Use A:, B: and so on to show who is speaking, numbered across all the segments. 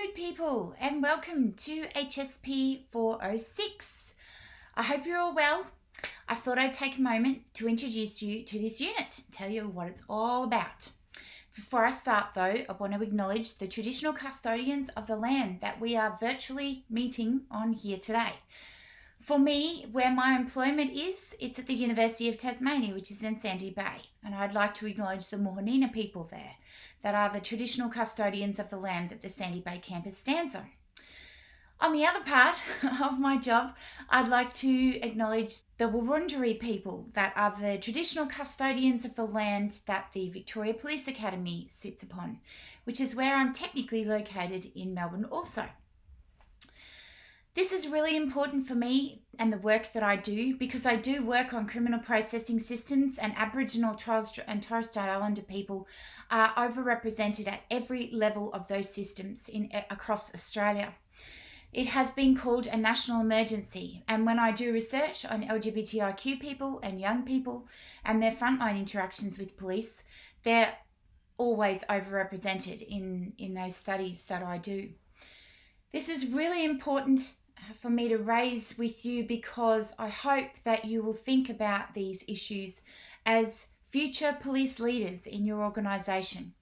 A: good people, and welcome to HSP406. I hope you're all well. I thought I'd take a moment to introduce you to this unit, tell you what it's all about. Before I start though, I want to acknowledge the traditional custodians of the land that we are virtually meeting on here today. For me, where my employment is, it's at the University of Tasmania, which is in Sandy Bay. And I'd like to acknowledge the Mohanina people there that are the traditional custodians of the land that the Sandy Bay campus stands on. On the other part of my job, I'd like to acknowledge the Wurundjeri people that are the traditional custodians of the land that the Victoria Police Academy sits upon, which is where I'm technically located in Melbourne also. This is really important for me and the work that I do because I do work on criminal processing systems, and Aboriginal and Torres Strait Islander people are overrepresented at every level of those systems across Australia. It has been called a national emergency, and when I do research on LGBTIQ people and young people and their frontline interactions with police, they're always overrepresented in those studies that I do. This is really important for me to raise with you because I hope that you will think about these issues as future police leaders in your organisation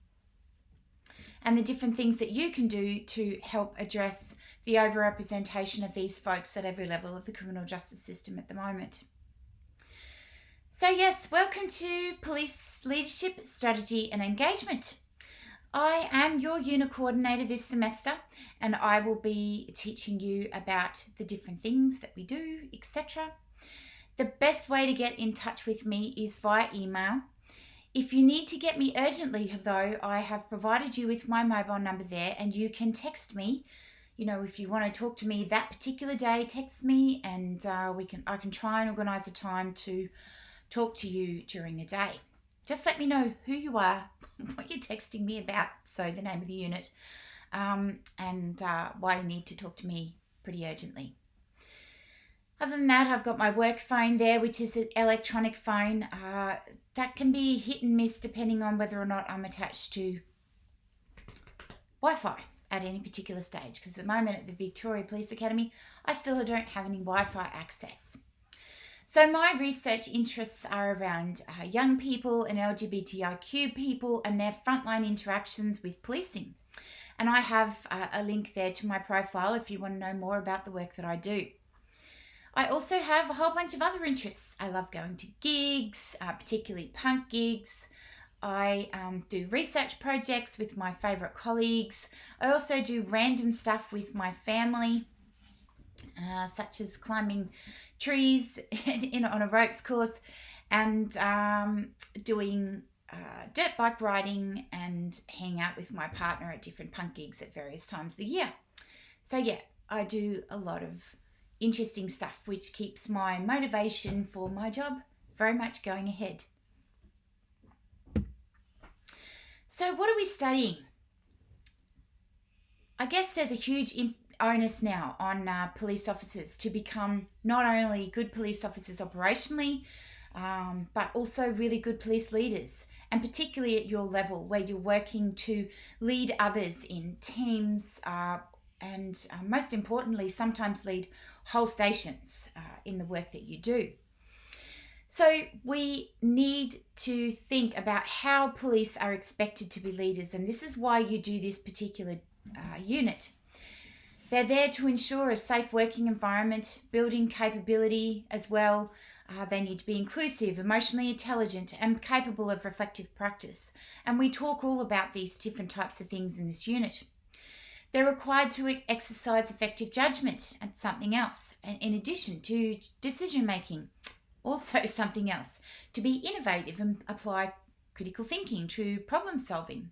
A: and the different things that you can do to help address the overrepresentation of these folks at every level of the criminal justice system at the moment. So yes, welcome to Police Leadership, Strategy and Engagement. I am your unit coordinator this semester, and I will be teaching you about the different things that we do, etc. The best way to get in touch with me is via email. If you need to get me urgently though, I have provided you with my mobile number there, and you can text me. You know, if you want to talk to me that particular day, text me, and I can try and organise a time to talk to you during the day. Just let me know who you are, what you're texting me about, so the name of the unit, and why you need to talk to me pretty urgently. Other than that, I've got my work phone there, which is an electronic phone. That can be hit and miss depending on whether or not I'm attached to Wi-Fi at any particular stage, because at the moment at the Victoria Police Academy, I still don't have any Wi-Fi access. So my research interests are around young people and LGBTIQ people and their frontline interactions with policing. And I have a link there to my profile if you want to know more about the work that I do. I also have a whole bunch of other interests. I love going to gigs, particularly punk gigs. I do research projects with my favourite colleagues. I also do random stuff with my family, such as climbing trees on a ropes course, and doing dirt bike riding and hang out with my partner at different punk gigs at various times of the year. So yeah, I do a lot of interesting stuff which keeps my motivation for my job very much going ahead. So what are we studying? I guess there's a huge onus now on police officers to become not only good police officers operationally, but also really good police leaders, and particularly at your level where you're working to lead others in teams and most importantly, sometimes lead whole stations in the work that you do. So we need to think about how police are expected to be leaders, and this is why you do this particular unit. They're there to ensure a safe working environment, building capability as well. They need to be inclusive, emotionally intelligent, and capable of reflective practice. And we talk all about these different types of things in this unit. They're required to exercise effective judgment, and something else. And in addition to decision making, also something else. To be innovative and apply critical thinking to problem solving.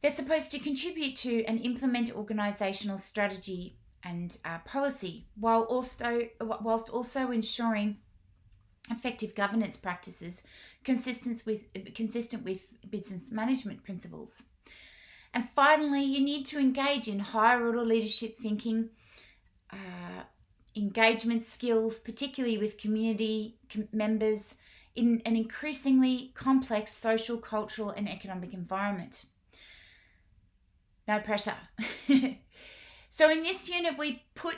A: They're supposed to contribute to and implement organisational strategy and policy, whilst also ensuring effective governance practices consistent with business management principles. And finally, you need to engage in higher order leadership thinking, engagement skills, particularly with community members in an increasingly complex social, cultural and economic environment. No pressure. So in this unit, we put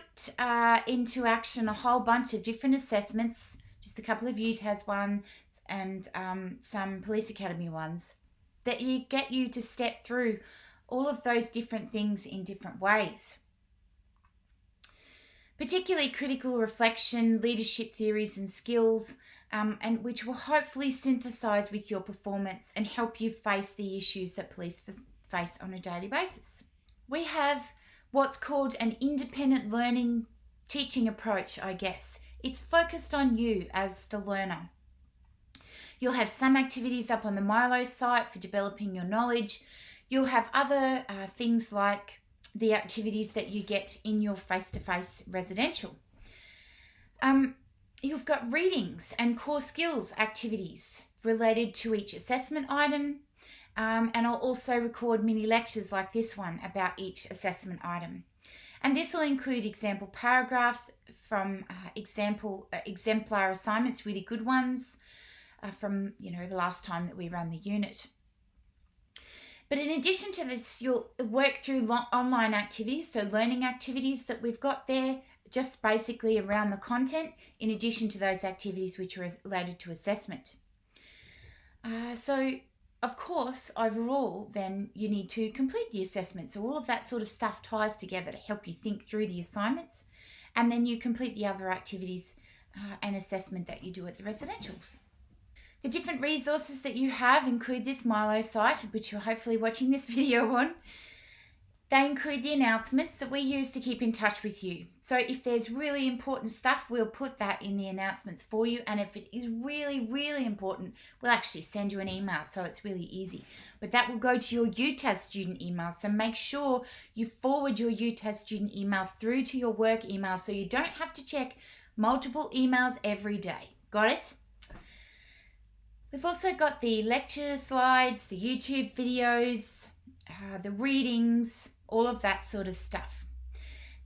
A: into action a whole bunch of different assessments, just a couple of UTAS ones and some Police Academy ones, that get you to step through all of those different things in different ways. Particularly critical reflection, leadership theories and skills, and which will hopefully synthesize with your performance and help you face the issues that police face on a daily basis. We have what's called an independent learning teaching approach, I guess. It's focused on you as the learner. You'll have some activities up on the Milo site for developing your knowledge. You'll have other things like the activities that you get in your face-to-face residential. You've got readings and core skills activities related to each assessment item, and I'll also record mini lectures like this one about each assessment item. And this will include example paragraphs from exemplar assignments, really good ones from the last time that we ran the unit. But in addition to this, you'll work through online activities, so learning activities that we've got there, just basically around the content, in addition to those activities which are related to assessment. So, of course, overall, then you need to complete the assessment. So all of that sort of stuff ties together to help you think through the assignments, and then you complete the other activities and assessment that you do at the residentials. The different resources that you have include this Milo site, which you're hopefully watching this video on. They include the announcements that we use to keep in touch with you. So if there's really important stuff, we'll put that in the announcements for you. And if it is really, really important, we'll actually send you an email. So it's really easy. But that will go to your UTAS student email. So make sure you forward your UTAS student email through to your work email so you don't have to check multiple emails every day. Got it? We've also got the lecture slides, the YouTube videos, the readings, all of that sort of stuff.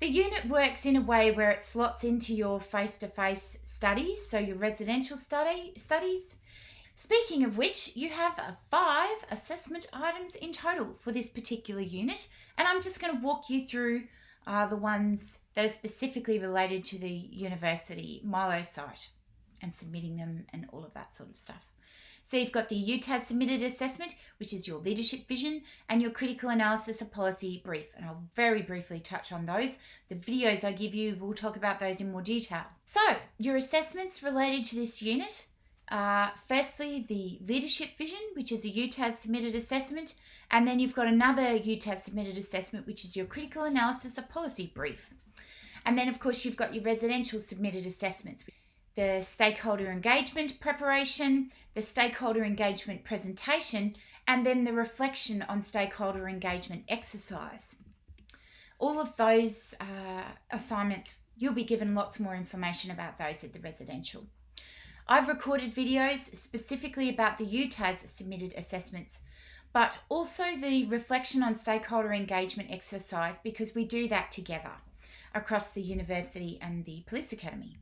A: The unit works in a way where it slots into your face-to-face studies, so your residential studies. Speaking of which, you have 5 assessment items in total for this particular unit, and I'm just going to walk you through the ones that are specifically related to the university Milo site and submitting them and all of that sort of stuff. So you've got the UTAS submitted assessment, which is your leadership vision, and your critical analysis of policy brief. And I'll very briefly touch on those. The videos I give you, we'll talk about those in more detail. So your assessments related to this unit are firstly the leadership vision, which is a UTAS submitted assessment. And then you've got another UTAS submitted assessment, which is your critical analysis of policy brief. And then of course you've got your residential submitted assessments, the stakeholder engagement preparation, the stakeholder engagement presentation, and then the reflection on stakeholder engagement exercise. All of those assignments, you'll be given lots more information about those at the residential. I've recorded videos specifically about the UTAS submitted assessments, but also the reflection on stakeholder engagement exercise, because we do that together across the university and the Police Academy.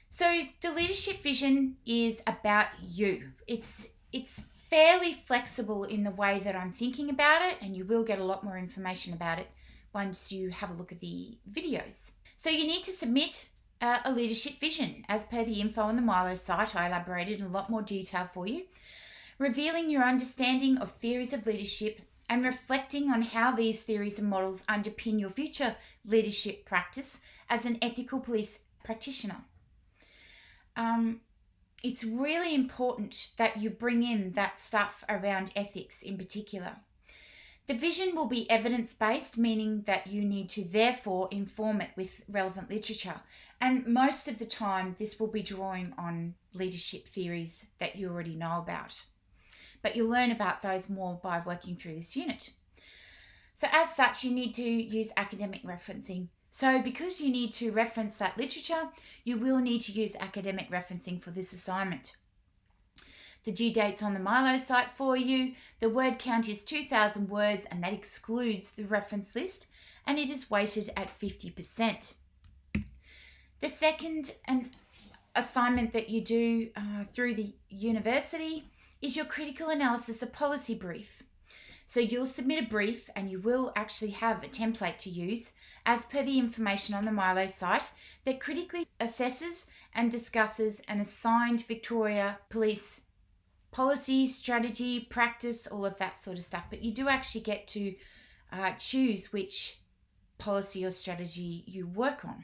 A: So the leadership vision is about you. It's fairly flexible in the way that I'm thinking about it, and you will get a lot more information about it once you have a look at the videos. So you need to submit a leadership vision. As per the info on the Milo site, I elaborated in a lot more detail for you, revealing your understanding of theories of leadership and reflecting on how these theories and models underpin your future leadership practice as an ethical police practitioner. It's really important that you bring in that stuff around ethics in particular. The vision will be evidence-based, meaning that you need to therefore inform it with relevant literature. And most of the time, this will be drawing on leadership theories that you already know about. But you'll learn about those more by working through this unit. So as such, you need to use academic referencing. So because you need to reference that literature, you will need to use academic referencing for this assignment. The due date's on the Milo site for you. The word count is 2,000 words, and that excludes the reference list, and it is weighted at 50%. The second assignment that you do through the university is your critical analysis of policy brief. So you'll submit a brief and you will actually have a template to use as per the information on the Milo site that critically assesses and discusses an assigned Victoria Police policy, strategy, practice, all of that sort of stuff. But you do actually get to choose which policy or strategy you work on.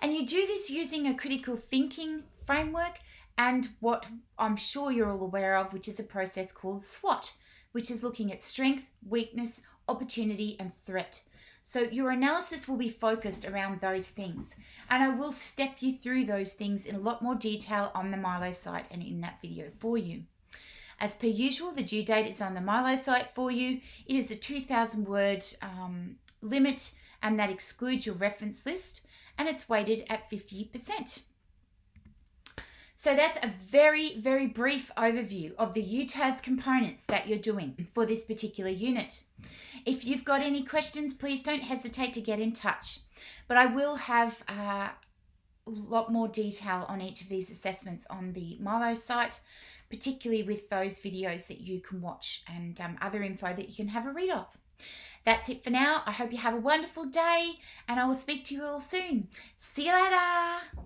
A: And you do this using a critical thinking framework and what I'm sure you're all aware of, which is a process called SWOT, which is looking at strength, weakness, opportunity, and threat. So your analysis will be focused around those things. And I will step you through those things in a lot more detail on the Milo site and in that video for you. As per usual, the due date is on the Milo site for you. It is a 2,000 word limit, and that excludes your reference list, and it's weighted at 50%. So that's a very, very brief overview of the UTAS components that you're doing for this particular unit. If you've got any questions, please don't hesitate to get in touch. But I will have a lot more detail on each of these assessments on the Milo site, particularly with those videos that you can watch and other info that you can have a read of. That's it for now. I hope you have a wonderful day, and I will speak to you all soon. See you later.